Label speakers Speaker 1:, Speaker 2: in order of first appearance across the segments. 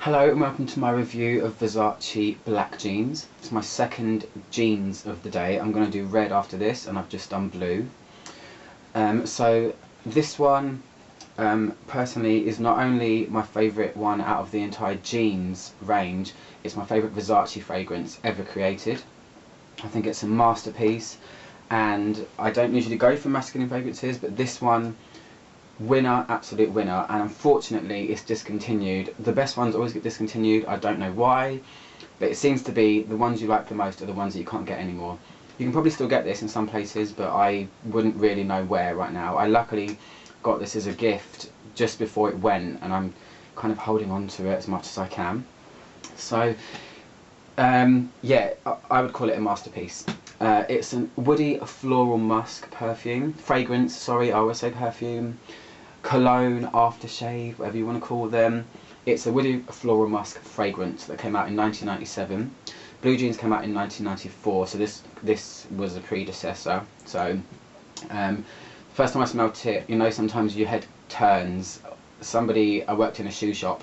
Speaker 1: Hello and welcome to my review of Versace black jeans. It's my second jeans of the day. I'm going to do red after this and I've just done blue. So this one personally is not only my favourite one out of the entire jeans range, it's my favourite Versace fragrance ever created. I think it's a masterpiece, and I don't usually go for masculine fragrances, but this one, winner, absolute winner. And unfortunately it's discontinued. The best ones always get discontinued. I don't know why, but it seems to be the ones you like the most are the ones that you can't get anymore. You can probably still get this in some places, but I wouldn't really know where right now. I luckily got this as a gift just before it went, and I'm kind of holding on to it as much as I can. So yeah, I would call it a masterpiece. It's a woody floral musk fragrance, sorry, I always say perfume, cologne, aftershave, whatever you want to call them. It's a woody floral musk fragrance that came out in 1997. Blue Jeans came out in 1994, so this was a predecessor. So first time I smelled it, you know, sometimes your head turns. I worked in a shoe shop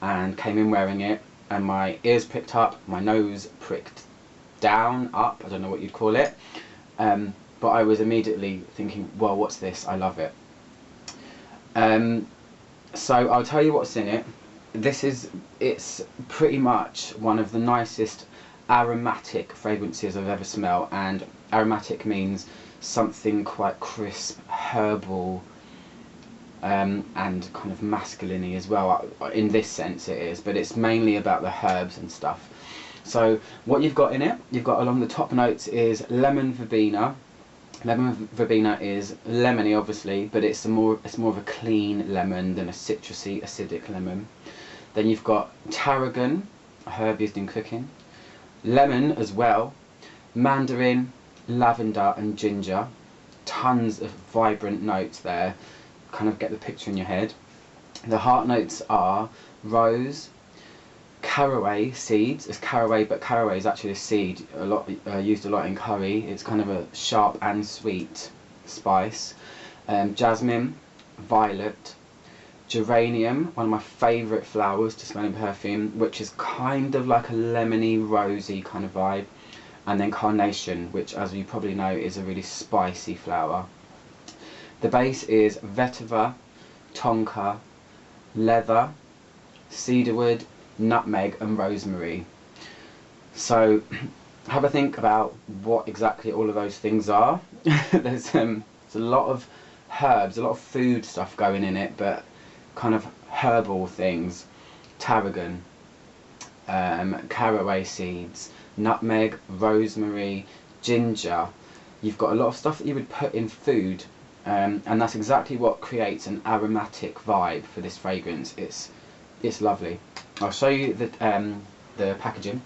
Speaker 1: and came in wearing it, and my ears pricked up, my nose pricked down, up, I don't know what you'd call it, but I was immediately thinking, well, what's this? I love it. So I'll tell you what's in it. It's pretty much one of the nicest aromatic fragrances I've ever smelled, and aromatic means something quite crisp, herbal, and kind of masculine-y as well. In this sense it is, but it's mainly about the herbs and stuff. So what you've got in it, you've got along the top notes is lemon verbena. Lemon verbena is lemony obviously, but it's more of a clean lemon than a citrusy, acidic lemon. Then you've got tarragon, a herb used in cooking, lemon as well, mandarin, lavender and ginger. Tons of vibrant notes there, kind of get the picture in your head. The heart notes are rose, caraway seeds. It's caraway, but caraway is actually a seed, used a lot in curry. It's kind of a sharp and sweet spice. Jasmine, violet, geranium, one of my favourite flowers to smell in perfume, which is kind of like a lemony, rosy kind of vibe. And then carnation, which, as you probably know, is a really spicy flower. The base is vetiver, tonka, leather, cedarwood, nutmeg and rosemary. So have a think about what exactly all of those things are. There's a lot of herbs, a lot of food stuff going in it, but kind of herbal things. Tarragon, caraway seeds, nutmeg, rosemary, ginger. You've got a lot of stuff that you would put in food, and that's exactly what creates an aromatic vibe for this fragrance. It's lovely. I'll show you the packaging.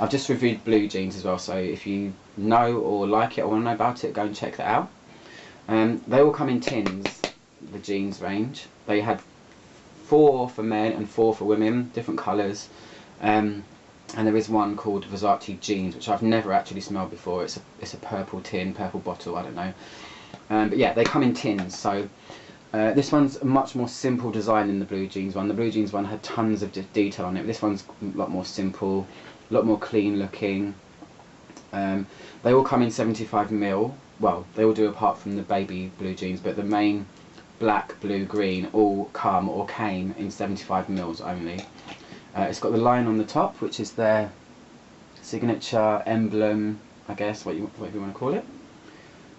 Speaker 1: I've just reviewed Blue Jeans as well, so if you know or like it or want to know about it, go and check that out. They all come in tins, the jeans range. They had 4 for men and 4 for women, different colours. And there is one called Versace Jeans, which I've never actually smelled before. It's a purple tin, purple bottle, I don't know. But yeah, they come in tins. So this one's a much more simple design than the Blue Jeans one. The Blue Jeans one had tons of detail on it. This one's a lot more simple, a lot more clean looking. They all come in 75ml. Well, they all do apart from the baby Blue Jeans, but the main black, blue, green all come or came in 75ml only. It's got the line on the top, which is their signature emblem, I guess, whatever you want to call it.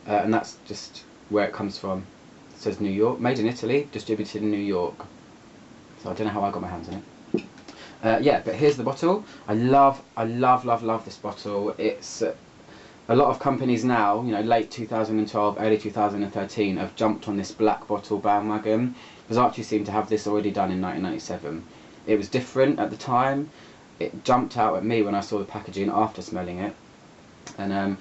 Speaker 1: And that's just where it comes from. It says New York, made in Italy, distributed in New York. So I don't know how I got my hands on it. Yeah, but here's the bottle. I love this bottle. It's a lot of companies now, you know, late 2012, early 2013, have jumped on this black bottle bandwagon. Versace seemed to have this already done in 1997. It was different at the time. It jumped out at me when I saw the packaging after smelling it. And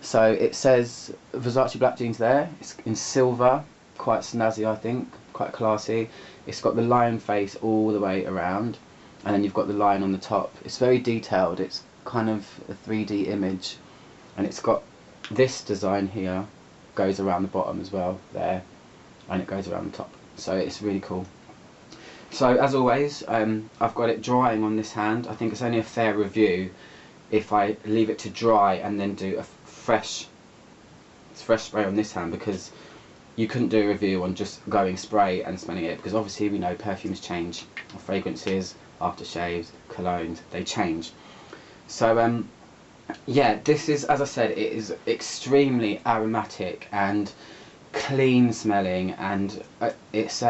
Speaker 1: so it says Versace black jeans there. It's in silver, quite snazzy, I think, quite classy. It's got the lion face all the way around, and then you've got the lion on the top. It's very detailed. It's kind of a 3D image, and it's got this design here, goes around the bottom as well there, and it goes around the top. So it's really cool. So as always, I've got it drying on this hand. I think it's only a fair review if I leave it to dry and then do a fresh spray on this hand, because you couldn't do a review on just going spray and smelling it, because obviously we know perfumes change, fragrances, aftershaves, colognes, they change. So yeah, this is, as I said, it is extremely aromatic and clean smelling, and it's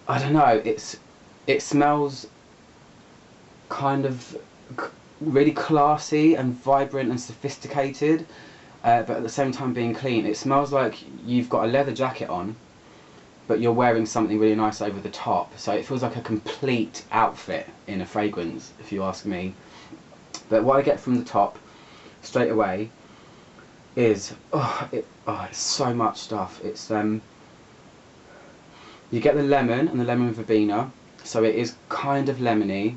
Speaker 1: I don't know, it smells kind of really classy and vibrant and sophisticated, but at the same time being clean. It smells like you've got a leather jacket on, but you're wearing something really nice over the top. So it feels like a complete outfit in a fragrance, if you ask me. But what I get from the top straight away is it's so much stuff. It's you get the lemon and the lemon verbena, so it is kind of lemony,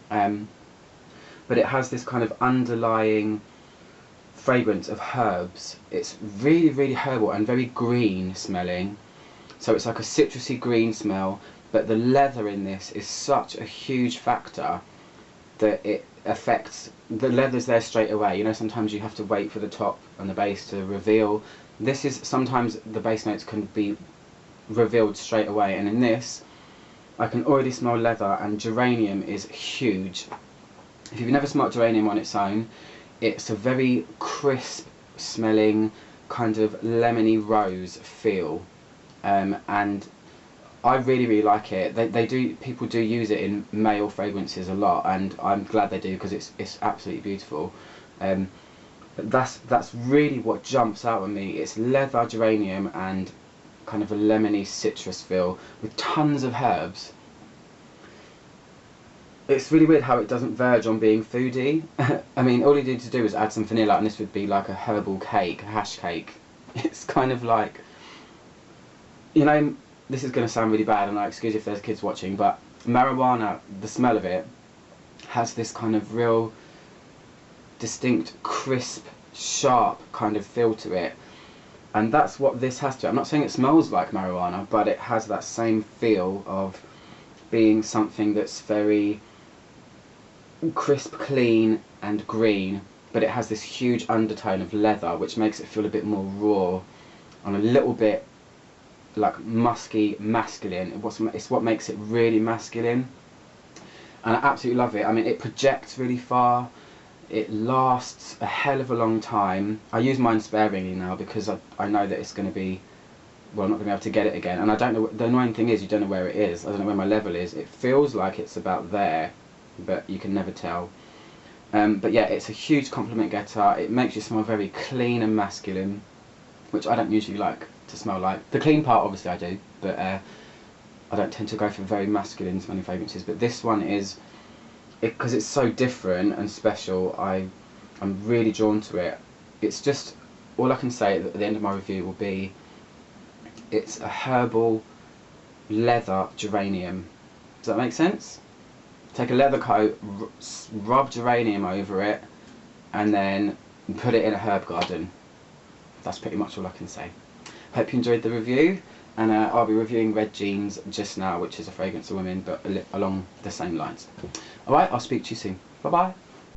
Speaker 1: but it has this kind of underlying fragrance of herbs. It's really, really herbal and very green smelling, so it's like a citrusy green smell, but the leather in this is such a huge factor that it affects, the leather's there straight away. You know, sometimes you have to wait for the top and the base to reveal. This is, sometimes the base notes can be revealed straight away, and in this I can already smell leather, and geranium is huge. If you've never smelled geranium on its own, it's a very crisp smelling kind of lemony rose feel, and I really, really like it. People do use it in male fragrances a lot, and I'm glad they do, because it's absolutely beautiful. But that's really what jumps out at me. It's leather, geranium, and kind of a lemony citrus feel with tons of herbs. It's really weird how it doesn't verge on being foodie. I mean, all you need to do is add some vanilla and this would be like a herbal cake, a hash cake. It's kind of like, you know, this is going to sound really bad, and I excuse if there's kids watching, but marijuana, the smell of it, has this kind of real distinct, crisp, sharp kind of feel to it. And that's what this has to. I'm not saying it smells like marijuana, but it has that same feel of being something that's very crisp, clean and green, but it has this huge undertone of leather, which makes it feel a bit more raw and a little bit like musky, masculine. It's what makes it really masculine, and I absolutely love it. I mean, it projects really far. It lasts a hell of a long time. I use mine sparingly now because I know that it's going to be, well, I'm not going to be able to get it again. And I don't know, the annoying thing is you don't know where it is. I don't know where my level is. It feels like it's about there, but you can never tell. But yeah, it's a huge compliment getter. It makes you smell very clean and masculine, which I don't usually like to smell like. The clean part, obviously I do, but I don't tend to go for very masculine smelling fragrances. But this one is, because it's so different and special, I'm really drawn to it. It's just, all I can say at the end of my review will be, it's a herbal leather geranium. Does that make sense? Take a leather coat, rub geranium over it, and then put it in a herb garden. That's pretty much all I can say. Hope you enjoyed the review, and I'll be reviewing Red Jeans just now, which is a fragrance of women, but along the same lines. Alright, I'll speak to you soon. Bye bye.